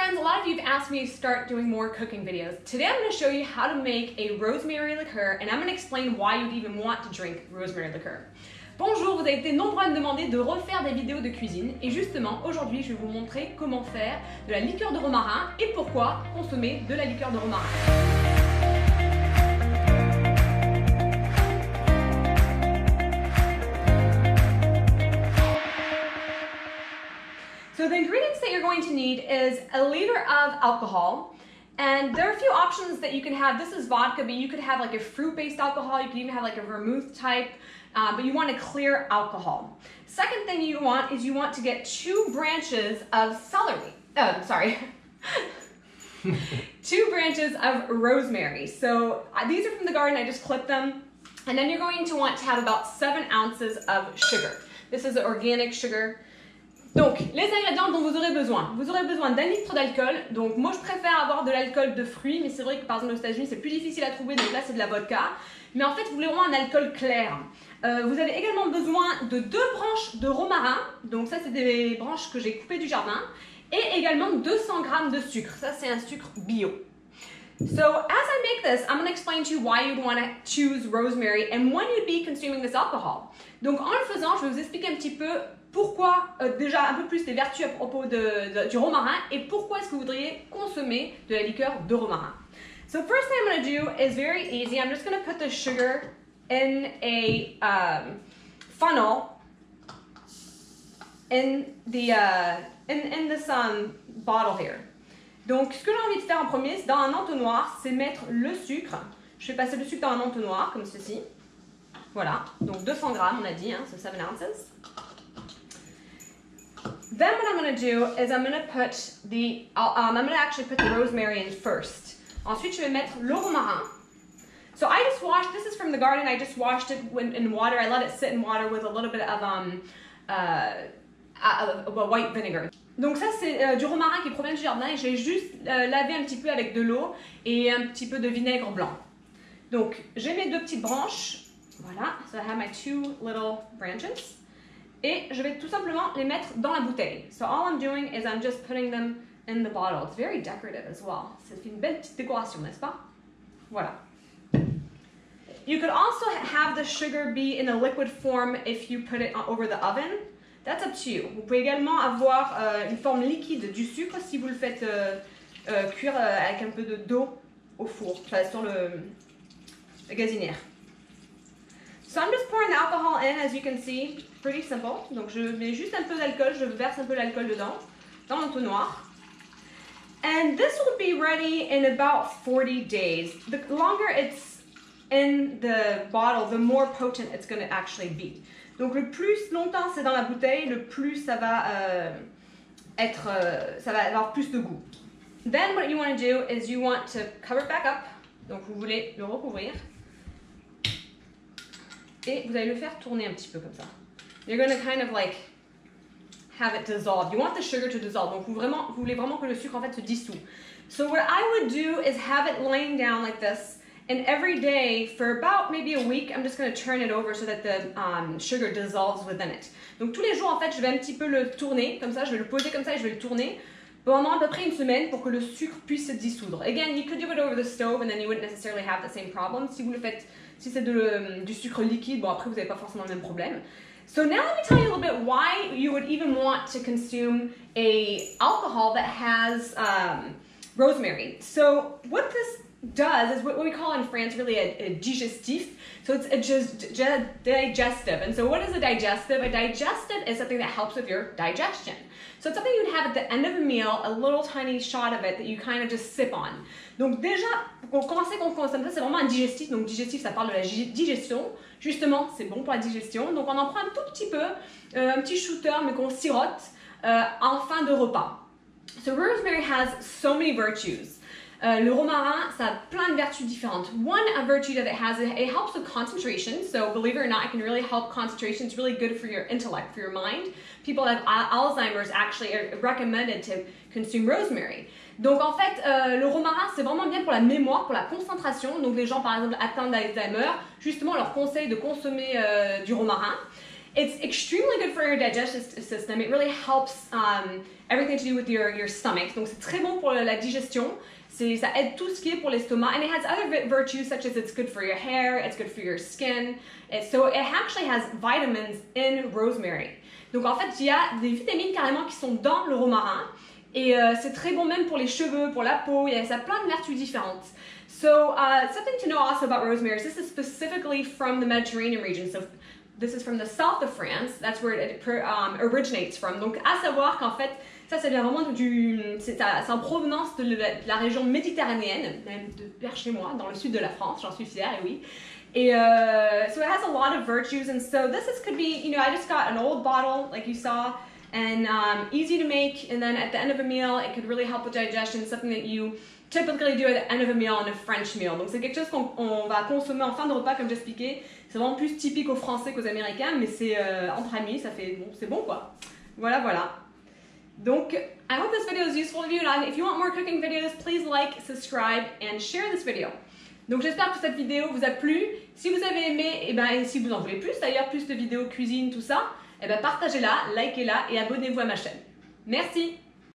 friends, a lot of you have asked me to start doing more cooking videos. Today I'm going to show you how to make a rosemary liqueur and I'm going to explain why you'd even want to drink rosemary liqueur. Bonjour, vous avez été nombreux à me demander de refaire des vidéos de cuisine et justement aujourd'hui je vais vous montrer comment faire de la liqueur de romarin et pourquoi consommer de la liqueur de romarin. So the ingredients that you're going to need is a liter of alcohol, and there are a few options that you can have. This is vodka, but you could have like a fruit-based alcohol, you could even have like a vermouth type, but you want a clear alcohol. Second thing you want is you want to get 2 branches of celery, 2 branches of rosemary. So these are from the garden, I just clipped them. And then you're going to want to have about 7 ounces of sugar. This is organic sugar. Donc, les ingrédients dont vous aurez besoin. Vous aurez besoin d'1 litre d'alcool. Donc, moi, je préfère avoir de l'alcool de fruits, mais c'est vrai que par exemple aux États-Unis, c'est plus difficile à trouver, donc là, c'est de la vodka. Mais en fait, vous voulez vraiment un alcool clair. Vous avez également besoin de 2 branches de romarin. Donc, ça, c'est des branches que j'ai coupées du jardin. Et également 200 g de sucre. Ça, c'est un sucre bio. So, as I make this, I'm going to explain to you why you'd want to choose rosemary and when you'd be consuming this alcohol. Donc, en le faisant, je vais vous expliquer un petit peu pourquoi, déjà un peu plus les vertus à propos du romarin et pourquoi est-ce que vous voudriez consommer de la liqueur de romarin. So first thing I'm going to do is very easy. I'm just going to put the sugar in a funnel in this bottle here. Donc ce que j'ai envie de faire en premier, c'est dans un entonnoir, c'est mettre le sucre. Je vais passer le sucre dans un entonnoir comme ceci. Voilà, donc 200 g on a dit, hein, so 7 ounces. Then what I'm going to do is I'm going to put I'm going to actually put the rosemary in first. Ensuite, je vais mettre le romarin. So I just washed, this is from the garden, I just washed it in water. I let it sit in water with a little bit of white vinegar. Donc ça, c'est du romarin qui provient du jardin et j'ai juste lavé un petit peu avec de l'eau et un petit peu de vinaigre blanc. Donc, j'ai mes 2 petites branches. Voilà, so I have my 2 little branches. Et je vais tout simplement les mettre dans la bouteille. So all I'm doing is I'm just putting them in the bottle. It's very decorative as well. Ça fait une belle petite décoration, n'est-ce pas? Voilà. You could also have the sugar be in a liquid form if you put it over the oven. That's up to you. Vous pouvez également avoir une forme liquide du sucre si vous le faites cuire avec un peu d'eau au four, sur la gazinière. So I'm just pouring the alcohol in, as you can see, pretty simple. Donc je mets juste un peu d'alcool, je verse un peu d'alcool dedans, dans l'entonnoir. And this will be ready in about 40 days. The longer it's in the bottle, the more potent it's going to actually be. Donc le plus longtemps c'est dans la bouteille, le plus ça va ça va avoir plus de goût. Then what you want to do is you want to cover it back up. Donc vous voulez le recouvrir. Et vous allez le faire tourner un petit peu comme ça. You're going to kind of like have it dissolve. You want the sugar to dissolve. Donc vous voulez vraiment que le sucre en fait se dissout. So what I would do is have it laying down like this, and every day for about maybe a week, I'm just going to turn it over so that the sugar dissolves within it. Donc tous les jours en fait, je vais un petit peu le tourner comme ça, je vais le poser comme ça et je vais le tourner pendant à peu près 1 semaine pour que le sucre puisse se dissoudre. Again, you could do it over the stove and then you wouldn't necessarily have the same problem. Si vous le faites, si c'est du sucre liquide, bon après vous n'avez pas forcément le même problème. So now let me tell you a little bit why you would even want to consume a alcohol that has rosemary. So what this does is what we call in France really a digestif. So it's a digestive. And so what is a digestive? A digestive is something that helps with your digestion. So it's something you'd have at the end of a meal, a little tiny shot of it that you kind of just sip on. Donc déjà, pour commencer qu'on consomme ça, c'est vraiment un digestif. Donc digestif, ça parle de la digestion. Justement, c'est bon pour la digestion. Donc on en prend un tout petit peu, un petit shooter, mais qu'on sirote en fin de repas. So rosemary has so many virtues. Le romarin, ça a plein de vertus différentes. One virtue that it has, it helps with concentration. So believe it or not, it can really help concentration. It's really good for your intellect, for your mind. People that have Alzheimer's actually are recommended to consume rosemary. Donc en fait, le romarin, c'est vraiment bien pour la mémoire, pour la concentration. Donc les gens, par exemple, atteints d'Alzheimer, justement, on leur conseille de consommer du romarin. It's extremely good for your digestive system. It really helps everything to do with your stomach. Donc c'est très bon pour la digestion. Ça aide tout ce qui est pour l'estomac. And it has other virtues such as it's good for your hair, it's good for your skin. So it actually has vitamins in rosemary. Donc en fait, il y a des vitamines carrément qui sont dans le romarin. Et c'est très bon même pour les cheveux, pour la peau. Ça a plein de vertus différentes. So something to know also about rosemary is this is specifically from the Mediterranean region. So this is from the south of France. That's where it originates from. Donc à savoir qu'en fait, ça vient vraiment c'est en provenance de la région méditerranéenne, même vers chez moi, dans le sud de la France, j'en suis fière, et oui. Et so it has a lot of virtues, and so could be, you know, I just got an old bottle, like you saw, and easy to make, and then at the end of a meal, it could really help with digestion, something that you typically do at the end of a meal on a French meal. Donc c'est quelque chose qu'on va consommer en fin de repas, comme j'expliquais. C'est vraiment plus typique aux Français qu'aux Américains, mais c'est entre amis, ça fait bon, c'est bon quoi. Voilà, voilà. Donc, I hope this video is useful to you, and if you want more cooking videos, please like, subscribe, and share this video. Donc j'espère que cette vidéo vous a plu. Si vous avez aimé, et si vous en voulez plus d'ailleurs, plus de vidéos cuisine, tout ça, partagez-la, likez-la et abonnez-vous à ma chaîne. Merci!